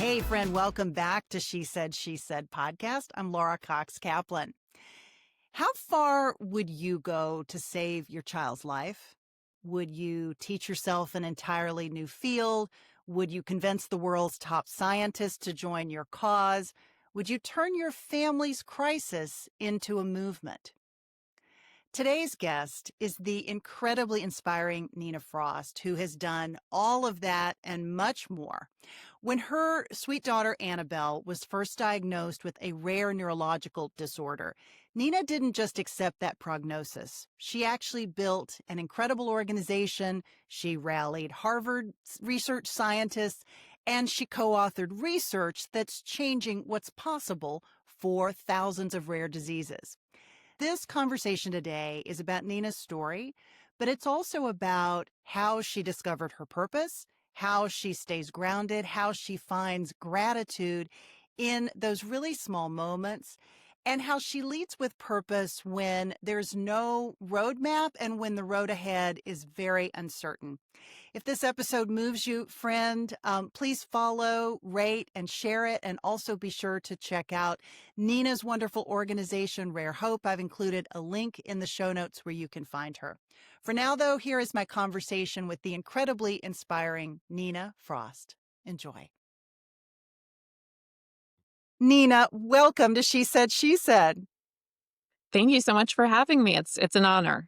Hey, friend, welcome back to She Said podcast. I'm Laura Cox Kaplan. How far would you go to save your child's life? Would you teach yourself an entirely new field? Would you convince the world's top scientists to join your cause? Would you turn your family's crisis into a movement? Today's guest is the incredibly inspiring Nina Frost, who has done all of that and much more. When her sweet daughter Annabel was first diagnosed with a rare neurological disorder, Nina didn't just accept that prognosis. She actually built an incredible organization. She rallied Harvard research scientists, and she co-authored research that's changing what's possible for thousands of rare diseases. This conversation today is about Nina's story, but it's also about how she discovered her purpose, how she stays grounded, how she finds gratitude in those really small moments, and how she leads with purpose when there's no roadmap and when the road ahead is very uncertain. If this episode moves you, friend, please follow, rate, and share it. And also be sure to check out Nina's wonderful organization, Rare Hope. I've included a link in the show notes where you can find her. For now, though, here is my conversation with the incredibly inspiring Nina Frost. Enjoy. Nina, welcome to She Said, She Said. Thank you so much for having me. It's an honor.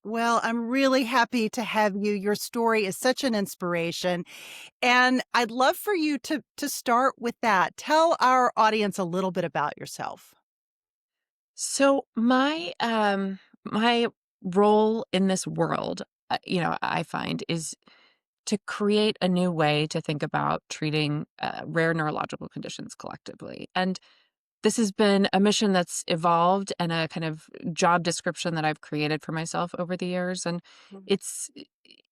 Well, I'm really happy to have you. Your story is such an inspiration. And I'd love for you to start with that. Tell our audience a little bit about yourself. So my role in this world, I find is to create a new way to think about treating rare neurological conditions collectively. And this has been a mission that's evolved and a kind of job description that I've created for myself over the years. And it's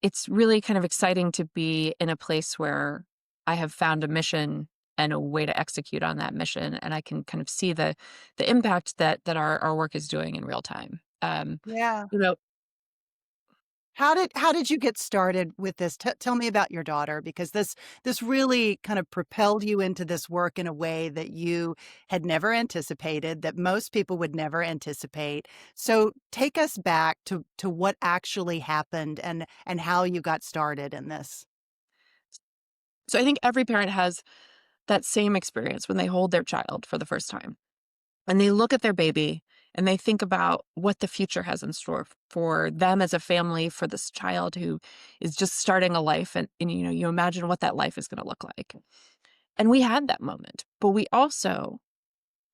it's really kind of exciting to be in a place where I have found a mission and a way to execute on that mission, and I can kind of see the impact that our work is doing in real time. Yeah. You know, How did you get started with this? Tell me about your daughter, because this really kind of propelled you into this work in a way that you had never anticipated, that most people would never anticipate. So take us back to what actually happened and how you got started in this. so I think every parent has that same experience when they hold their child for the first time. And they look at their baby and they think about what the future has in store for them as a family, for this child who is just starting a life. And you imagine what that life is going to look like. And we had that moment. But we also,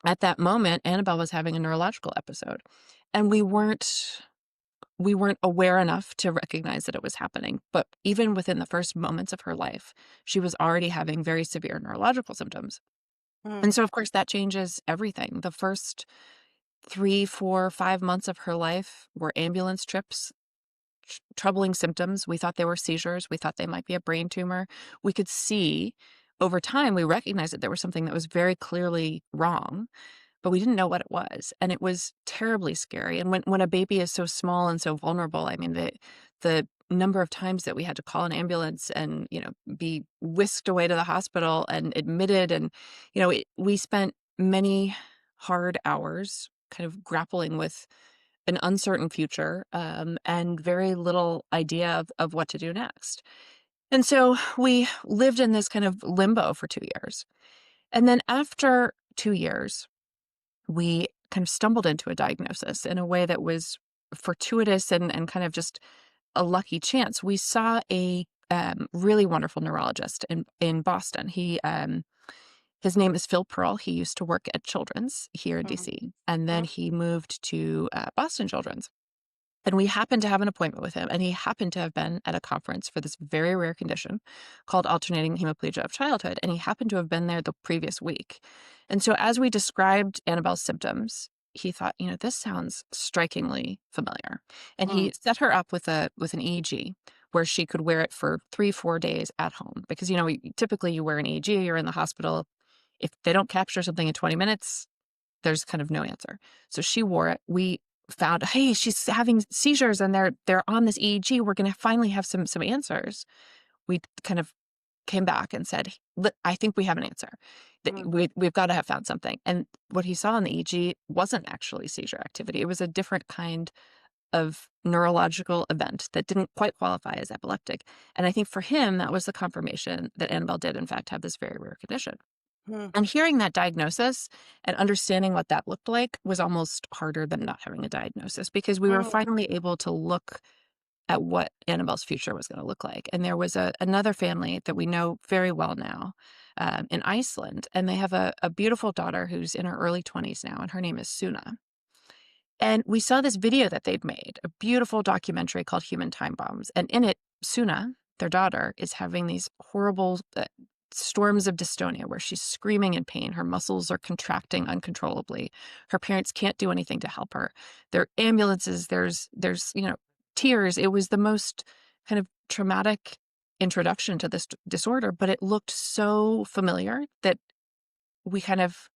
at that moment, Annabelle was having a neurological episode. And we weren't aware enough to recognize that it was happening. But even within the first moments of her life, she was already having very severe neurological symptoms. Mm. And so, of course, that changes everything. The first 3, 4, 5 months of her life were ambulance trips, troubling symptoms. We thought they were seizures. We thought they might be a brain tumor. We could see over time, we recognized that there was something that was very clearly wrong, but we didn't know what it was. And it was terribly scary. And when a baby is so small and so vulnerable, I mean, the number of times that we had to call an ambulance and, be whisked away to the hospital and admitted. And, we spent many hard hours kind of grappling with an uncertain future, and very little idea of what to do next. And so we lived in this kind of limbo for 2 years. And then after 2 years, we kind of stumbled into a diagnosis in a way that was fortuitous and kind of just a lucky chance. We saw a really wonderful neurologist in Boston. His name is Phil Pearl. He used to work at Children's here in Mhm. DC, and then Mhm. he moved to Boston Children's. And we happened to have an appointment with him, and he happened to have been at a conference for this very rare condition called alternating hemiplegia of childhood, and he happened to have been there the previous week. And so as we described Annabelle's symptoms, he thought, this sounds strikingly familiar. And Mm. he set her up with an EEG where she could wear it for 3, 4 days at home. Because, typically you wear an EEG, you're in the hospital. If they don't capture something in 20 minutes, there's kind of no answer. So she wore it. We found, hey, she's having seizures and they're on this EEG. We're going to finally have some answers. We kind of came back and said, I think we have an answer. Mm. We've got to have found something. And what he saw in the EEG wasn't actually seizure activity. It was a different kind of neurological event that didn't quite qualify as epileptic. And I think for him, that was the confirmation that Annabelle did, in fact, have this very rare condition. Mm. And hearing that diagnosis and understanding what that looked like was almost harder than not having a diagnosis, because we were Mm. finally able to look at what Annabelle's future was going to look like. And there was another family that we know very well now, in Iceland, and they have a beautiful daughter who's in her early 20s now, and her name is Suna. And we saw this video that they'd made, a beautiful documentary called Human Time Bombs. And in it, Suna, their daughter, is having these horrible storms of dystonia where she's screaming in pain. Her muscles are contracting uncontrollably. Her parents can't do anything to help her. There are ambulances, there's tears. It was the most kind of traumatic introduction to this disorder, but it looked so familiar that we kind of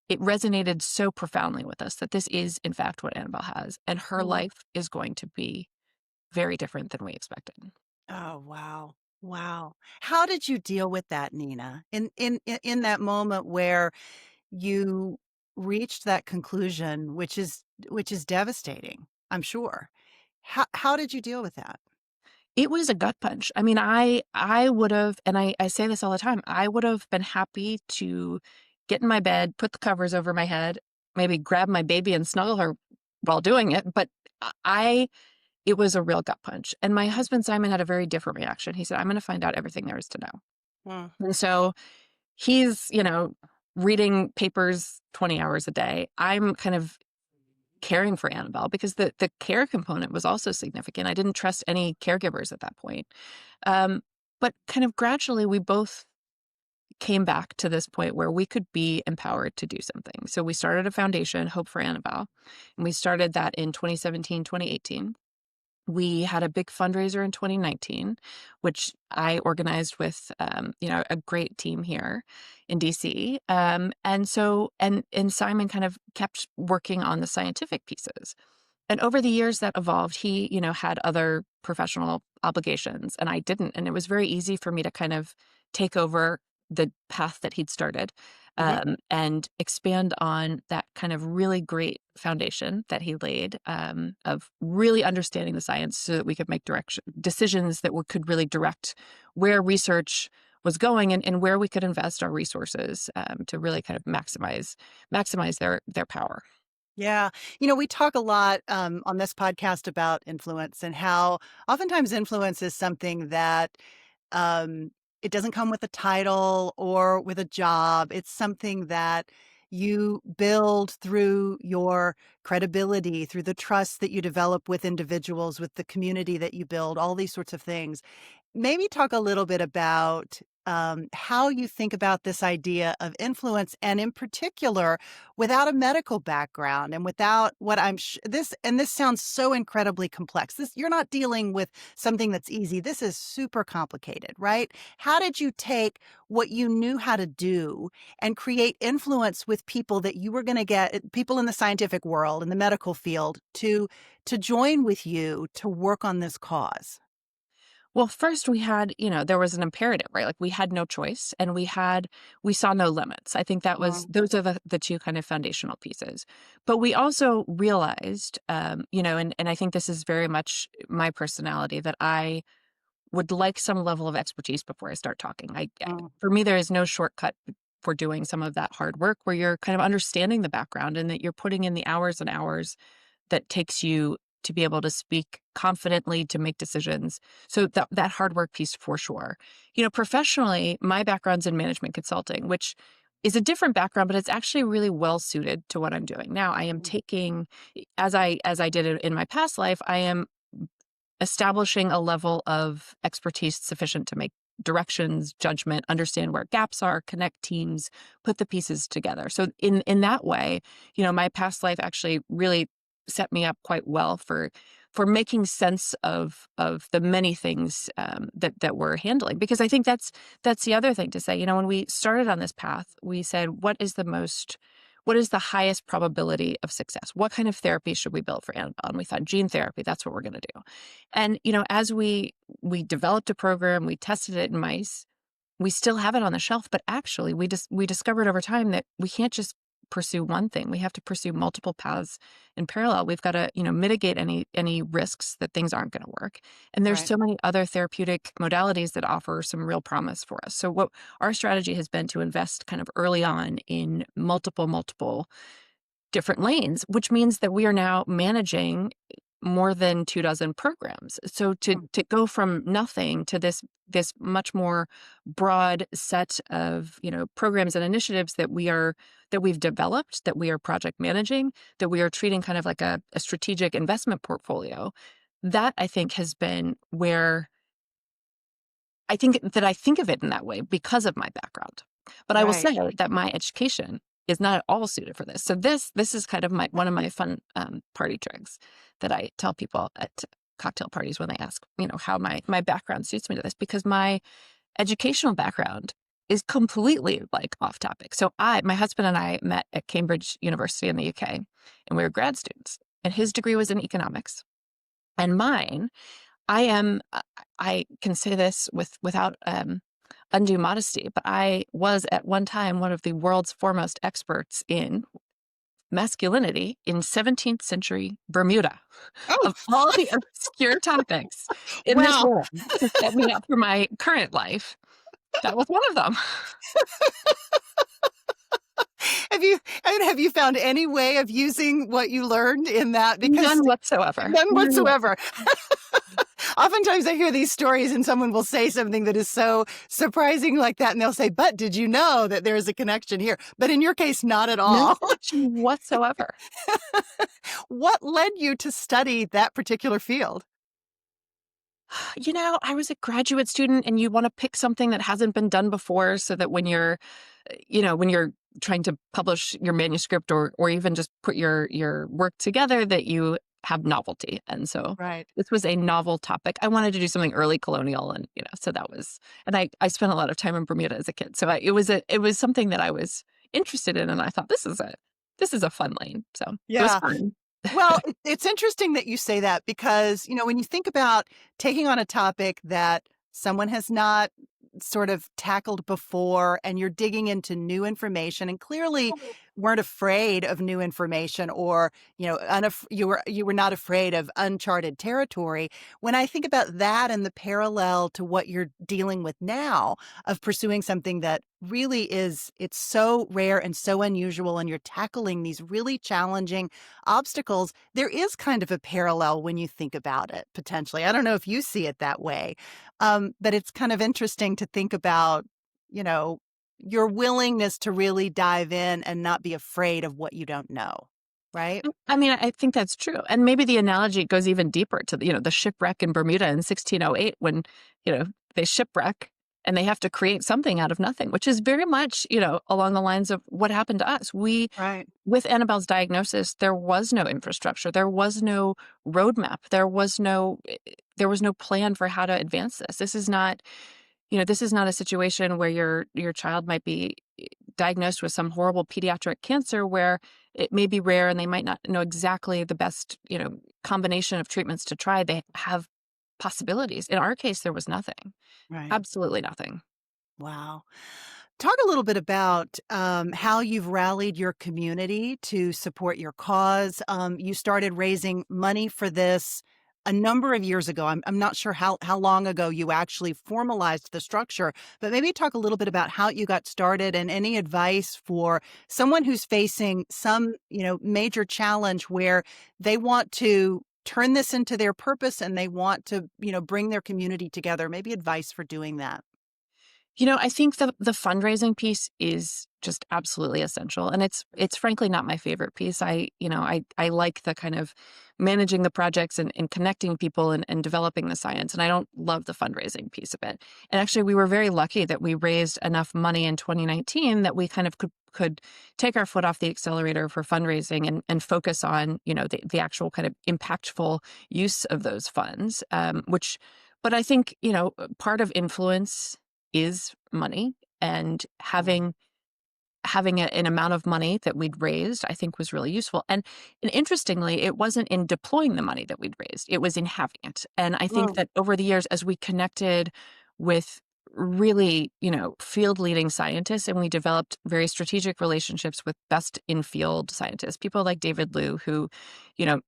it resonated so profoundly with us that this is, in fact, what Annabelle has, and her Mm. life is going to be very different than we expected. Oh, wow. Wow. How did you deal with that, Nina? In that moment where you reached that conclusion, which is devastating, I'm sure. How did you deal with that? It was a gut punch. I mean, I would have, and I say this all the time, I would have been happy to get in my bed, put the covers over my head, maybe grab my baby and snuggle her while doing it, but I it was a real gut punch. And my husband Simon had a very different reaction. He said, "I'm going to find out everything there is to know." Mm. And so he's, reading papers 20 hours a day. I'm kind of caring for Annabelle because the care component was also significant. I didn't trust any caregivers at that point. Um, but kind of gradually, we both came back to this point where we could be empowered to do something. So we started a foundation, Hope for Annabelle, and we started that in 2017, 2018. We had a big fundraiser in 2019, which I organized with, a great team here in DC. And Simon kind of kept working on the scientific pieces. And over the years that evolved, he, had other professional obligations and I didn't. And it was very easy for me to kind of take over the path that he'd started, Mhm. and expand on that kind of really great foundation that he laid, of really understanding the science so that we could make decisions that could really direct where research was going and where we could invest our resources, to really kind of maximize their power. Yeah. We talk a lot on this podcast about influence and how oftentimes influence is something that um, it doesn't come with a title or with a job. It's something that you build through your credibility, through the trust that you develop with individuals, with the community that you build, all these sorts of things. Maybe talk a little bit about how you think about this idea of influence, and in particular, without a medical background and without what this sounds so incredibly complex. You're not dealing with something that's easy. This is super complicated, right? How did you take what you knew how to do and create influence with people that you were going to get people in the scientific world, in the medical field, to join with you to work on this cause? Well, first we had, there was an imperative, right? Like we had no choice and we saw no limits. I think those are the two kind of foundational pieces. But we also realized, and I think this is very much my personality, that I would like some level of expertise before I start talking. Mm. For me, there is no shortcut for doing some of that hard work where you're kind of understanding the background and that you're putting in the hours and hours that takes you to be able to speak confidently, to make decisions. So that hard work piece for sure. Professionally, my background's in management consulting, which is a different background, but it's actually really well suited to what I'm doing now. I am taking, as I did it in my past life, I am establishing a level of expertise sufficient to make directions, judgment, understand where gaps are, connect teams, put the pieces together. So in that way, my past life actually really set me up quite well for making sense of the many things, that we're handling. Because I think that's the other thing to say. When we started on this path, we said, what is the highest probability of success? What kind of therapy should we build for Annabelle? And we thought gene therapy, that's what we're going to do. And, as we developed a program, we tested it in mice, we still have it on the shelf, but actually we discovered over time that we can't just pursue one thing. We have to pursue multiple paths in parallel. We've got to, mitigate any risks that things aren't going to work. And there's Right. so many other therapeutic modalities that offer some real promise for us. So what our strategy has been to invest kind of early on in multiple different lanes, which means that we are now managing more than 24 programs. So to Mm. to go from nothing to this much more broad set of, programs and initiatives that we've developed, that we are project managing, that we are treating kind of like a strategic investment portfolio, that I think has been where I think of it in that way because of my background. But I will Right. say that my education is not at all suited for this. So this is kind of one of my fun party tricks that I tell people at cocktail parties when they ask, how my background suits me to this, because my educational background is completely like off topic. So my husband and I met at Cambridge University in the UK, and we were grad students, and his degree was in economics, and mine I can say this without undue modesty, but I was at one time one of the world's foremost experts in masculinity in 17th century Bermuda. Oh, Of all the obscure topics in this wow. world to set me up for my current life, that was one of them. Have you found any way of using what you learned in that? Because None whatsoever. none None whatsoever. whatsoever. Oftentimes I hear these stories and someone will say something that is so surprising like that, and they'll say, "But did you know that there's a connection here?" But in your case, not at No all. connection whatsoever. What led you to study that particular field? I was a graduate student, and you want to pick something that hasn't been done before so that when you're trying to publish your manuscript or even just put your work together, that you have novelty. And so Right. this was a novel topic. I wanted to do something early colonial, and so that was, and I spent a lot of time in Bermuda as a kid. So it was something that I was interested in, and I thought this is a fun lane. So it was Yeah. fun. Well, it's interesting that you say that because, when you think about taking on a topic that someone has not sort of tackled before and you're digging into new information and clearly weren't afraid of new information or, you were not afraid of uncharted territory. When I think about that and the parallel to what you're dealing with now of pursuing something that really it's so rare and so unusual and you're tackling these really challenging obstacles, there is kind of a parallel when you think about it, potentially. I don't know if you see it that way, but it's kind of interesting to think about, you know, your willingness to really dive in and not be afraid of what you don't know, right? I mean, I think that's true. And maybe the analogy goes even deeper to the shipwreck in Bermuda in 1608 when, they shipwreck and they have to create something out of nothing, which is very much, along the lines of what happened to us. Right. With Annabelle's diagnosis, there was no infrastructure. There was no roadmap. There was no plan for how to advance this. This is not a situation where your child might be diagnosed with some horrible pediatric cancer where it may be rare and they might not know exactly the best, combination of treatments to try. They have possibilities. In our case, there was nothing. Right. Absolutely nothing. Wow. Talk a little bit about how you've rallied your community to support your cause. You started raising money for this a number of years ago. I'm not sure how long ago you actually formalized the structure, but maybe talk a little bit about how you got started and any advice for someone who's facing some, major challenge where they want to turn this into their purpose and they want to, bring their community together. Maybe advice for doing that. I think the fundraising piece is just absolutely essential, and it's frankly not my favorite piece. I like the kind of managing the projects and connecting people and developing the science, and I don't love the fundraising piece of it. And actually, we were very lucky that we raised enough money in 2019 that we kind of could take our foot off the accelerator for fundraising and focus on the actual kind of impactful use of those funds, but I think part of influence is money, and Yeah. having an amount of money that we'd raised, I think, was really useful. And interestingly, it wasn't in deploying the money that we'd raised, it was in having it. And I think Oh, that over the years, as we connected with really, field leading scientists, and we developed very strategic relationships with best in field scientists, people like David Liu, who,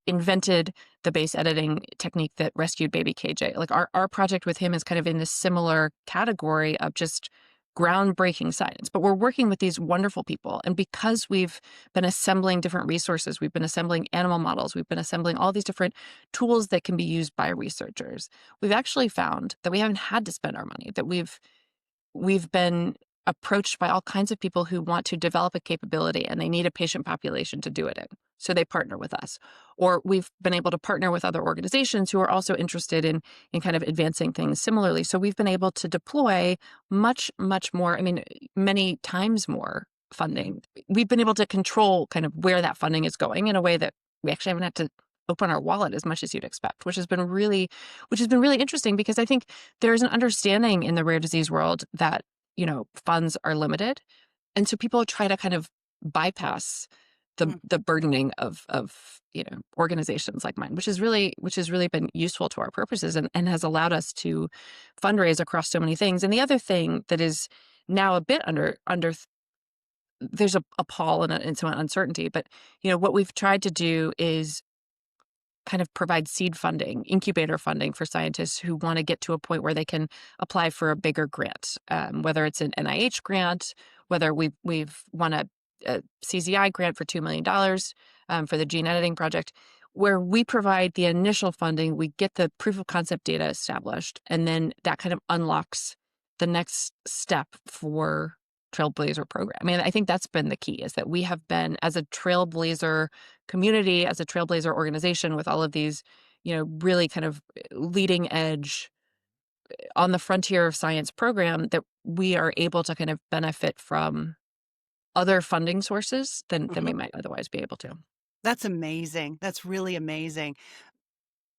invented the base editing technique that rescued baby KJ. Like our project with him is kind of in this similar category of just groundbreaking science. But we're working with these wonderful people. And because we've been assembling different resources, we've been assembling animal models, we've been assembling all these different tools that can be used by researchers, we've actually found that we haven't had to spend our money, that we've been approached by all kinds of people who want to develop a capability and they need a patient population to do it in. So they partner with us. Or we've been able to partner with other organizations who are also interested in kind of advancing things similarly. So we've been able to deploy much, much more, I mean, many times more funding. We've been able to control kind of where that funding is going in a way that we actually haven't had to open our wallet as much as you'd expect, which has been really interesting, because I think there's an understanding in the rare disease world that, funds are limited. And so people try to kind of bypass Mm. the burdening of organizations like mine, which has really been useful to our purposes, and has allowed us to fundraise across so many things. And the other thing that is now a bit under there's a pall and some uncertainty, but what we've tried to do is kind of provide seed funding, incubator funding for scientists who want to get to a point where they can apply for a bigger grant, whether it's an NIH grant, whether we've won a CZI grant for $2 million for the gene editing project, where we provide the initial funding, we get the proof of concept data established, and then that kind of unlocks the next step for Trailblazer program. I mean, I think that's been the key, is that we have been, as a Trailblazer community, as a Trailblazer organization, with all of these, really kind of leading edge, on the frontier of science program, that we are able to kind of benefit from other funding sources than we Mhm. might otherwise be able to. That's amazing. That's really amazing.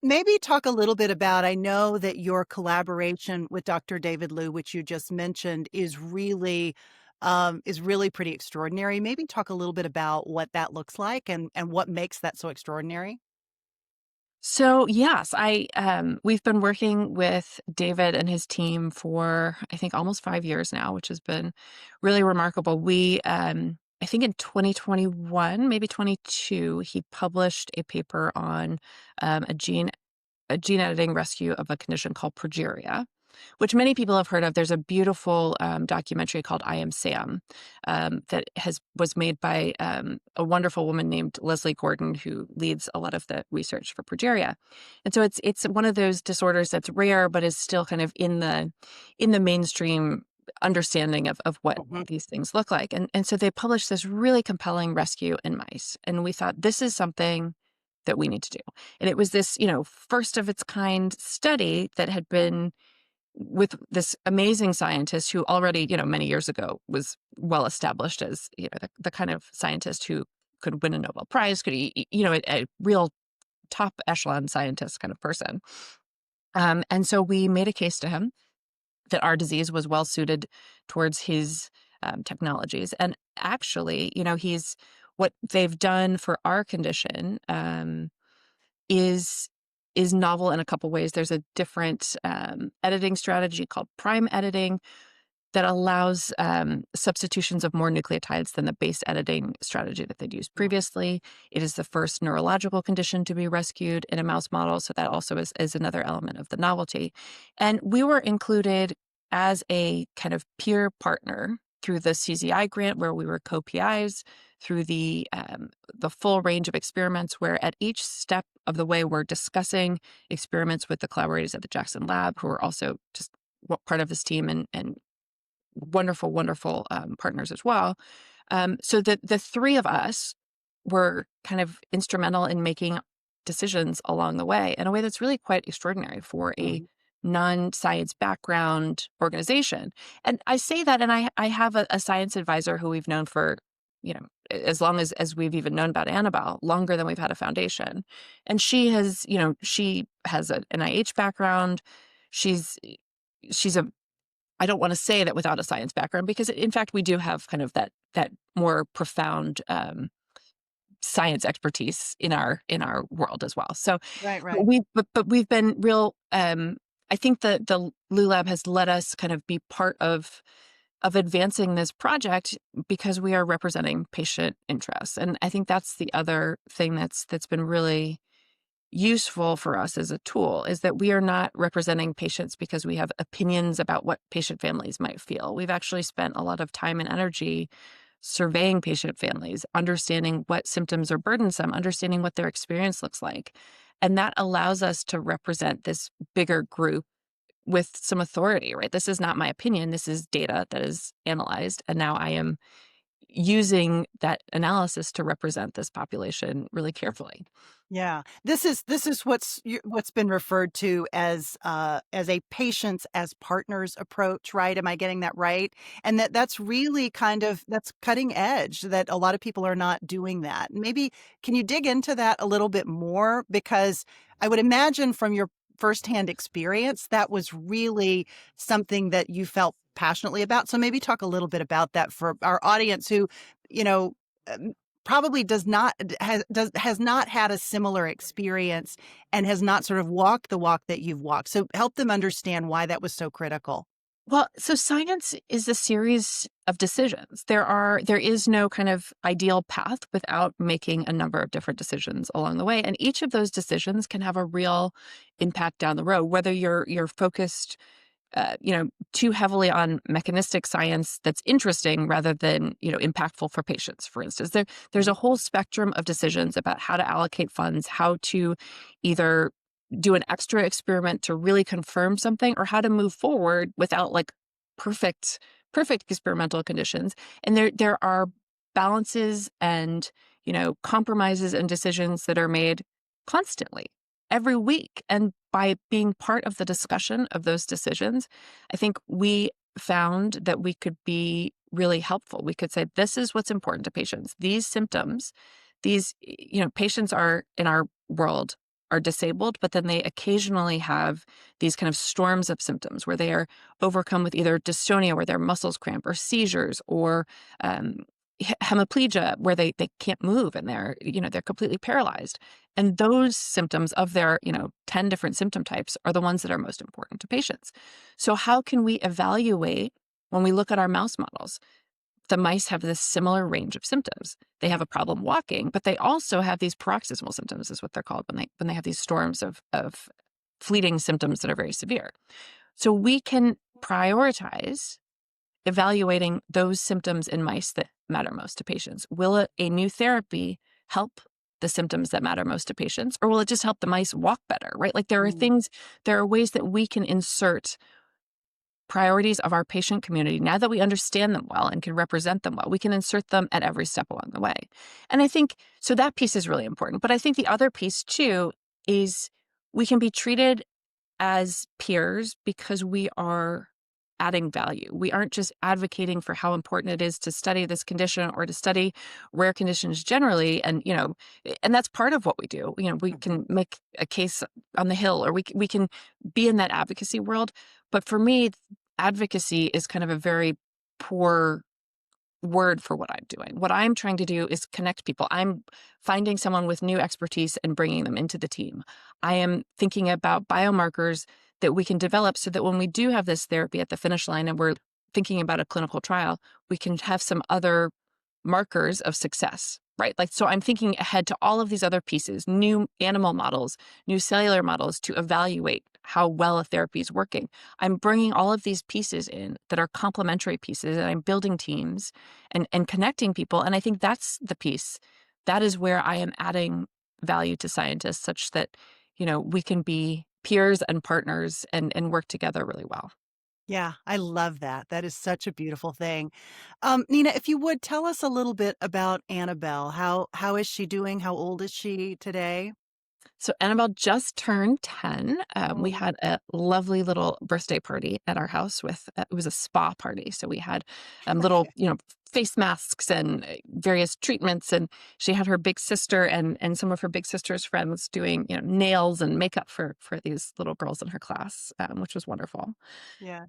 Maybe talk a little bit about, I know that your collaboration with Dr. David Liu, which you just mentioned, is really pretty extraordinary. Maybe talk a little bit about what that looks like and what makes that so extraordinary? So yes, we've been working with David and his team for, I think, almost 5 years now, which has been really remarkable. I think in 2021, maybe 22, he published a paper on a gene editing rescue of a condition called progeria, which many people have heard of. There's a beautiful documentary called I Am Sam, that was made by a wonderful woman named Leslie Gordon, who leads a lot of the research for progeria. And so it's one of those disorders that's rare, but is still kind of in the mainstream understanding of what Mhm, these things look like. And so they published this really compelling rescue in mice. And we thought, this is something that we need to do. And it was this, first of its kind study that had been with this amazing scientist who already, many years ago was well established as, the kind of scientist who could win a Nobel Prize, a real top echelon scientist kind of person. And so we made a case to him that our disease was well suited towards his technologies. And actually, he's what they've done for our condition. Is novel in a couple ways. There's a different editing strategy called prime editing that allows substitutions of more nucleotides than the base editing strategy that they'd used mm, previously. It is the first neurological condition to be rescued in a mouse model, so that also is another element of the novelty. And we were included as a kind of peer partner through the CZI grant, where we were co-PIs, through the full range of experiments, where at each step of the way we're discussing experiments with the collaborators at the Jackson Lab, who are also just part of this team, and wonderful, wonderful partners as well. So that the three of us were kind of instrumental in making decisions along the way in a way that's really quite extraordinary for a mhm. non-science background organization. And I say that, and I have a science advisor who we've known for, as long as we've even known about Annabel, longer than we've had a foundation. And she has an NIH background. She's a I don't want to say that without a science background, because in fact we do have kind of that more profound science expertise in our world as well. So, Right, but right. we've been real. I think that the Lou Lab has let us kind of be part of advancing this project because we are representing patient interests. And I think that's the other thing that's been really useful for us as a tool, is that we are not representing patients because we have opinions about what patient families might feel. We've actually spent a lot of time and energy surveying patient families, understanding what symptoms are burdensome, understanding what their experience looks like. And that allows us to represent this bigger group with some authority, right? This is not my opinion. This is data that is analyzed. And now I am using that analysis to represent this population really carefully. Yeah. This is what's been referred to as a patients as partners approach, right? Am I getting that right? And that's really that's cutting edge, that a lot of people are not doing that. Maybe can you dig into that a little bit more? Because I would imagine from your firsthand experience, that was really something that you felt passionately about. So maybe talk a little bit about that for our audience who, you know, um, probably has not had a similar experience and has not sort of walked the walk that you've walked. So help them understand why that was so critical. Well, so science is a series of decisions. There is no kind of ideal path without making a number of different decisions along the way. And each of those decisions can have a real impact down the road, whether you're focused too heavily on mechanistic science that's interesting rather than, impactful for patients, for instance. There's a whole spectrum of decisions about how to allocate funds, how to either do an extra experiment to really confirm something, or how to move forward without like perfect perfect experimental conditions. And there are balances and, compromises and decisions that are made constantly every week. And by being part of the discussion of those decisions, I think we found that we could be really helpful. We could say, this is what's important to patients. These symptoms, patients are in our world are disabled, but then they occasionally have these kind of storms of symptoms where they are overcome with either dystonia, where their muscles cramp, or seizures, or um, hemiplegia, where they can't move and they're completely paralyzed. And those symptoms of their 10 different symptom types are the ones that are most important to patients. So how can we evaluate when we look at our mouse models? The mice have this similar range of symptoms. They have a problem walking, but they also have these paroxysmal symptoms, is what they're called, when they have these storms of fleeting symptoms that are very severe. So we can prioritize evaluating those symptoms in mice that matter most to patients. Will a new therapy help the symptoms that matter most to patients, or will it just help the mice walk better, right? Like there are ways that we can insert priorities of our patient community. Now that we understand them well and can represent them well, we can insert them at every step along the way. And I think, so that piece is really important. But I think the other piece too is we can be treated as peers because we are adding value. We aren't just advocating for how important it is to study this condition or to study rare conditions generally. And that's part of what we do. We can make a case on the Hill, or we can be in that advocacy world. But for me, advocacy is kind of a very poor word for what I'm doing. What I'm trying to do is connect people. I'm finding someone with new expertise and bringing them into the team. I am thinking about biomarkers that we can develop so that when we do have this therapy at the finish line and we're thinking about a clinical trial, we can have some other markers of success, right? Like, so I'm thinking ahead to all of these other pieces, new animal models, new cellular models to evaluate how well a therapy is working. I'm bringing all of these pieces in that are complementary pieces, and I'm building teams and connecting people. And I think that's the piece. That is where I am adding value to scientists such that, we can be peers and partners and work together really well. Yeah, I love that. That is such a beautiful thing. Nina, if you would tell us a little bit about Annabelle. How is she doing? How old is she today? So Annabelle just turned 10. We Oh, had a lovely little birthday party at our house it was a spa party. So we had little, face masks and various treatments. And she had her big sister and some of her big sister's friends doing, nails and makeup for these little girls in her class, which was wonderful. yeah.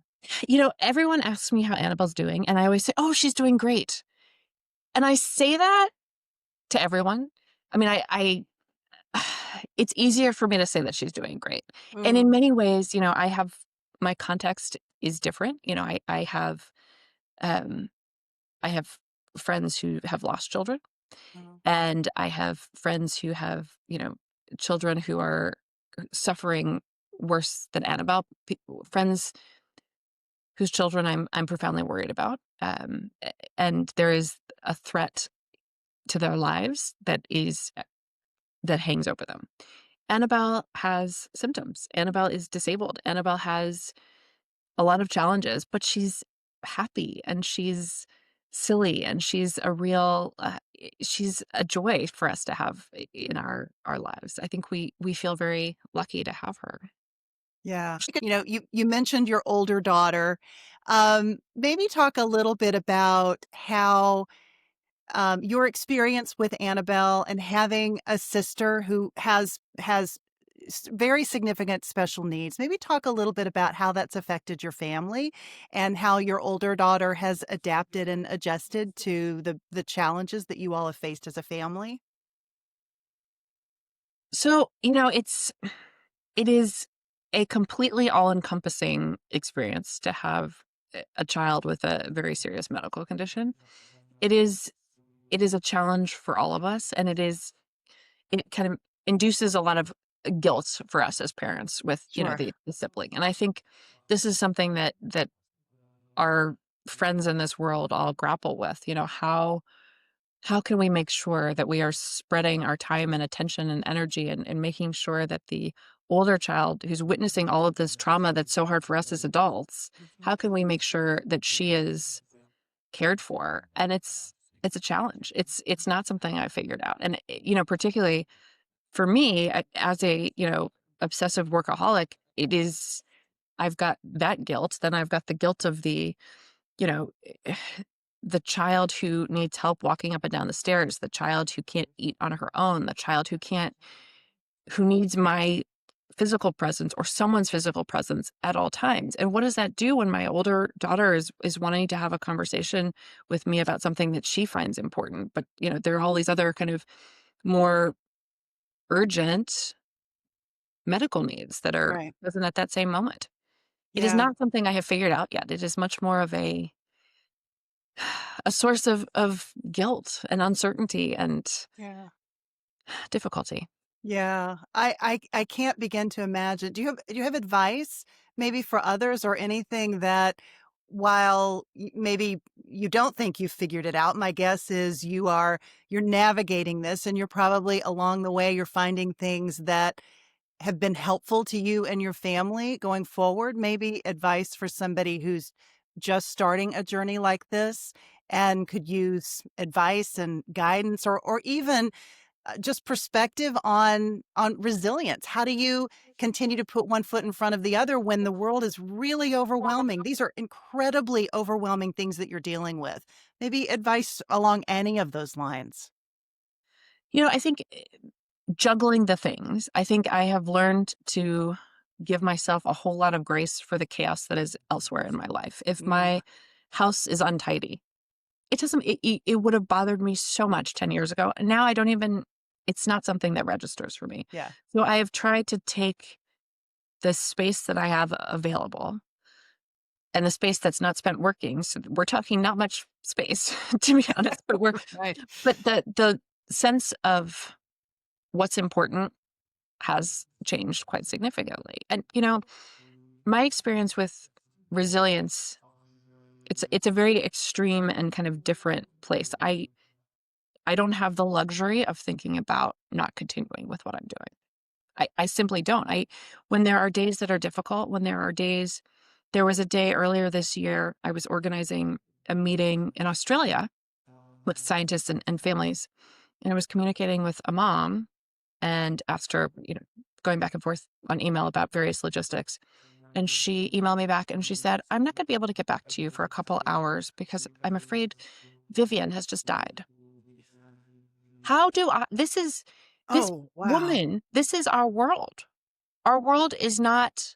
Everyone asks me how Annabelle's doing. And I always say, oh, she's doing great. And I say that to everyone. I mean, I it's easier for me to say that she's doing great. And in Mhm, many ways, I have my context is different. Um, I have friends who have lost children, mhm. and I have friends who have, children who are suffering worse than Annabelle. Friends whose children I'm profoundly worried about. And there is a threat to their lives that hangs over them. Annabelle has symptoms. Annabelle is disabled. Annabelle has a lot of challenges, but she's happy and she's silly and she's a joy for us to have in our lives. I think we feel very lucky to have her. Yeah. She could You mentioned your older daughter. Maybe talk a little bit about how your experience with Annabelle and having a sister who has very significant special needs. Maybe talk a little bit about how that's affected your family and how your older daughter has adapted and adjusted to the challenges that you all have faced as a family. so, it is a completely all-encompassing experience to have a child with a very serious medical condition. It is it is a challenge for all of us, and it kind of induces a lot of guilt for us as parents with, Sure. the sibling. And I think this is something that our friends in this world all grapple with. How can we make sure that we are spreading our time and attention and energy and making sure that the older child who's witnessing all of this trauma that's so hard for us as adults, how can we make sure that she is cared for? And it's a challenge. It's not something I figured out. And particularly for me, as a, obsessive workaholic, I've got that guilt. Then I've got the guilt of you know, the child who needs help walking up and down the stairs, the child who can't eat on her own, the child who needs my physical presence or someone's physical presence at all times. And what does that do when my older daughter is wanting to have a conversation with me about something that she finds important? But, there are all these other kind of more urgent medical needs that are Right. present at that same moment. It is Yeah. not something I have figured out yet. It is much more of a source of guilt and uncertainty and Yeah. difficulty. Yeah, I can't begin to imagine. Do you have advice maybe for others or anything that while maybe you don't think you've figured it out, my guess is you're navigating this and you're probably along the way you're finding things that have been helpful to you and your family going forward. Maybe advice for somebody who's just starting a journey like this and could use advice and guidance or even just perspective on resilience. How do you continue to put one foot in front of the other when the world is really overwhelming? These are incredibly overwhelming things that you're dealing with. Maybe advice along any of those lines. I think juggling the things, I think I have learned to give myself a whole lot of grace for the chaos that is elsewhere in my life. If Mm, my house is untidy, it doesn't, it would have bothered me so much 10 years ago. And now I don't even, it's not something that registers for me. yeah. So I have tried to take the space that I have available and the space that's not spent working. So we're talking not much space, to be honest, Right. but the sense of what's important has changed quite significantly. And my experience with resilience, it's a very extreme and kind of different place. I don't have the luxury of thinking about not continuing with what I'm doing. I simply don't. When there are days that are difficult, there was a day earlier this year, I was organizing a meeting in Australia with scientists and families. And I was communicating with a mom and asked her, going back and forth on email about various logistics. And she emailed me back and she said, I'm not going to be able to get back to you for a couple hours because I'm afraid Vivian has just died. How do I, this Oh, wow. woman, this is our world. Our world is not,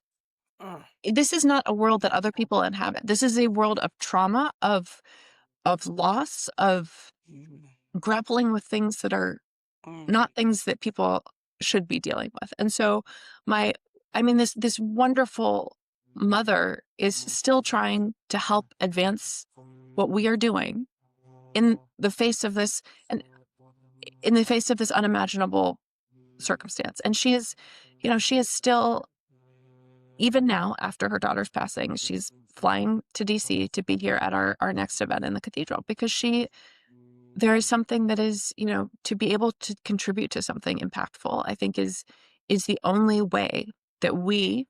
Ugh. this is not a world that other people inhabit. This is a world of trauma, of loss, of Mm, grappling with things that are mm. not things that people should be dealing with. And so my I mean this wonderful mother is still trying to help advance what we are doing in the face of this, and in the face of this unimaginable circumstance. And she is still, even now after her daughter's passing, she's flying to DC to be here at our next event in the cathedral, because there is something that is, to be able to contribute to something impactful, I think is the only way that we,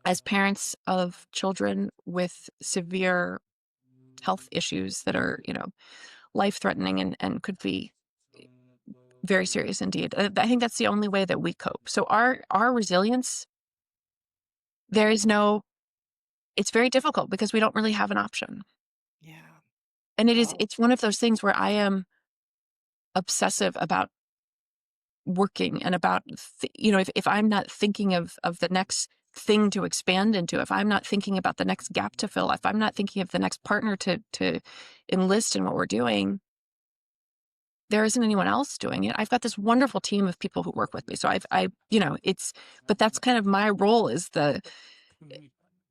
as parents of children with severe health issues that are, life threatening and could be very serious indeed. I think that's the only way that we cope. So our resilience, there is no it's very difficult because we don't really have an option. Yeah. And Oh, it's one of those things where I am obsessive about working and about, if I'm not thinking of the next thing to expand into, if I'm not thinking about the next gap to fill, if I'm not thinking of the next partner to enlist in what we're doing, there isn't anyone else doing it. I've got this wonderful team of people who work with me. So but that's kind of my role, is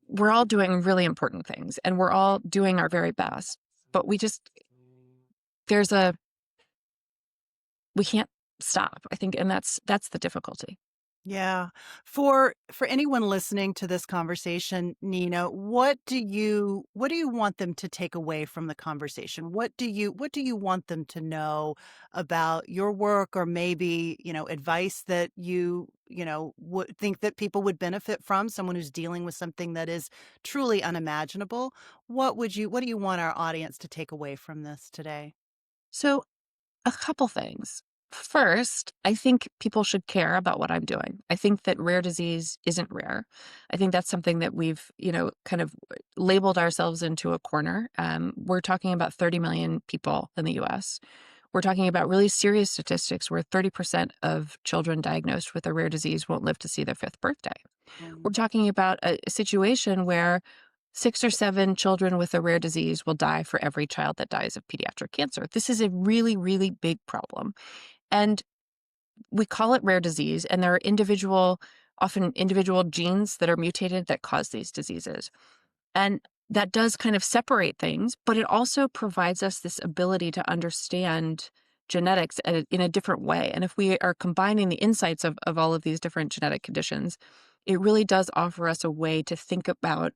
we're all doing really important things and we're all doing our very best, but there's a, we can't stop, I think. And that's the difficulty. yeah. For anyone listening to this conversation, Nina, what do you want them to take away from the conversation? What do you want them to know about your work, or maybe, advice that would think that people would benefit from, someone who's dealing with something that is truly unimaginable? What do you want our audience to take away from this today? So a couple things. First, I think people should care about what I'm doing. I think that rare disease isn't rare. I think that's something that we've, kind of labeled ourselves into a corner. We're talking about 30 million people in the US. We're talking about really serious statistics where 30% of children diagnosed with a rare disease won't live to see their fifth birthday. We're Mm. talking about a situation where 6 or 7 children with a rare disease will die for every child that dies of pediatric cancer. This is a really, really big problem. And we call it rare disease, and there are often individual genes that are mutated that cause these diseases. And that does kind of separate things, but it also provides us this ability to understand genetics in a different way. And if we are combining the insights of all of these different genetic conditions, it really does offer us a way to think about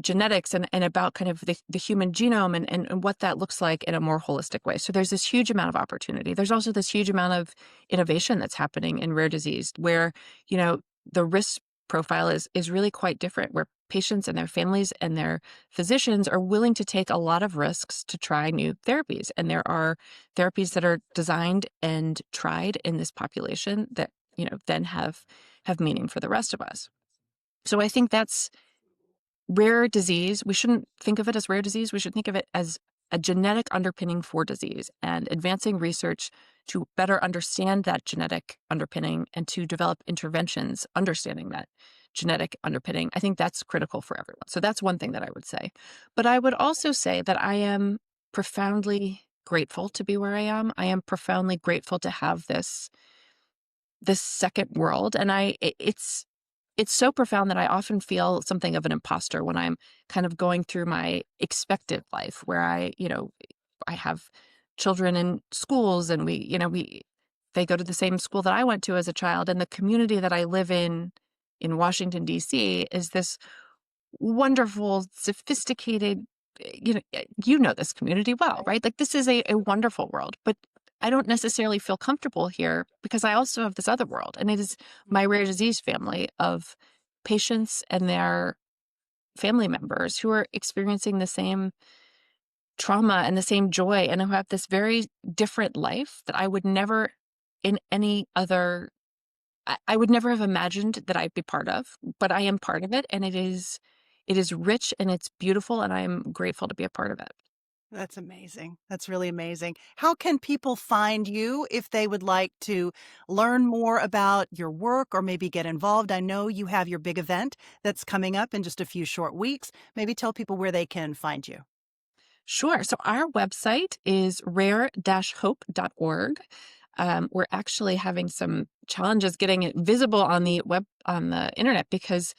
genetics and about kind of the human genome and what that looks like in a more holistic way. So there's this huge amount of opportunity. There's also this huge amount of innovation that's happening in rare disease where, the risk profile is really quite different, where patients and their families and their physicians are willing to take a lot of risks to try new therapies. And there are therapies that are designed and tried in this population that, then have meaning for the rest of us. So I think that's rare disease. We shouldn't think of it as rare disease. We should think of it as a genetic underpinning for disease, and advancing research to better understand that genetic underpinning and to develop interventions understanding that genetic underpinning. I think that's critical for everyone. So that's one thing that I would say. But I would also say that I am profoundly grateful to be where I am. I am profoundly grateful to have this second world. And it's so profound that I often feel something of an imposter when I'm kind of going through my expected life, where I have children in schools, and they go to the same school that I went to as a child, and the community that I live in Washington, D.C. is this wonderful, sophisticated, this community well, right? Like, this is a wonderful world, but I don't necessarily feel comfortable here because I also have this other world, and it is my rare disease family of patients and their family members who are experiencing the same trauma and the same joy, and who have this very different life that I would never in any other I would never have imagined that I'd be part of, but I am part of it, and it is rich and it's beautiful, and I'm grateful to be a part of it. That's amazing. That's really amazing. How can people find you if they would like to learn more about your work or maybe get involved? I know you have your big event that's coming up in just a few short weeks. Maybe tell people where they can find you. Sure. So our website is rare-hope.org. we're actually having some challenges getting it visible on the internet because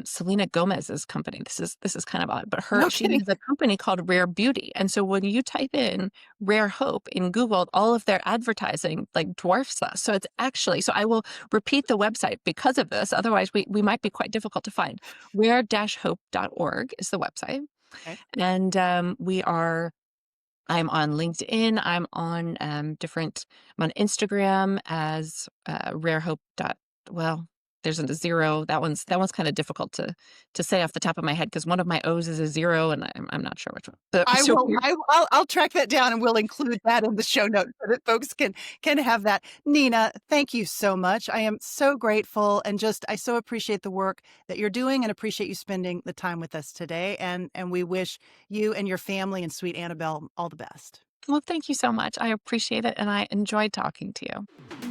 Selena Gomez's company. This is kind of odd, but No she kidding. has a company called Rare Beauty, and so when you type in Rare Hope in Google, all of their advertising like dwarfs us. So it's actually so I will repeat the website because of this. Otherwise, we might be quite difficult to find. Rare-hope.org is the website, Okay. and we are I'm on LinkedIn. I'm on Instagram as Rare Hope. Well, there's a zero. That one's kind of difficult to say off the top of my head because one of my O's is a zero, and I'm not sure which one. But I so will. I'll track that down, and we'll include that in the show notes so that folks can have that. Nina, thank you so much. I am so grateful, and I so appreciate the work that you're doing, and appreciate you spending the time with us today. And we wish you and your family and sweet Annabelle all the best. well, thank you so much. I appreciate it, and I enjoyed talking to you.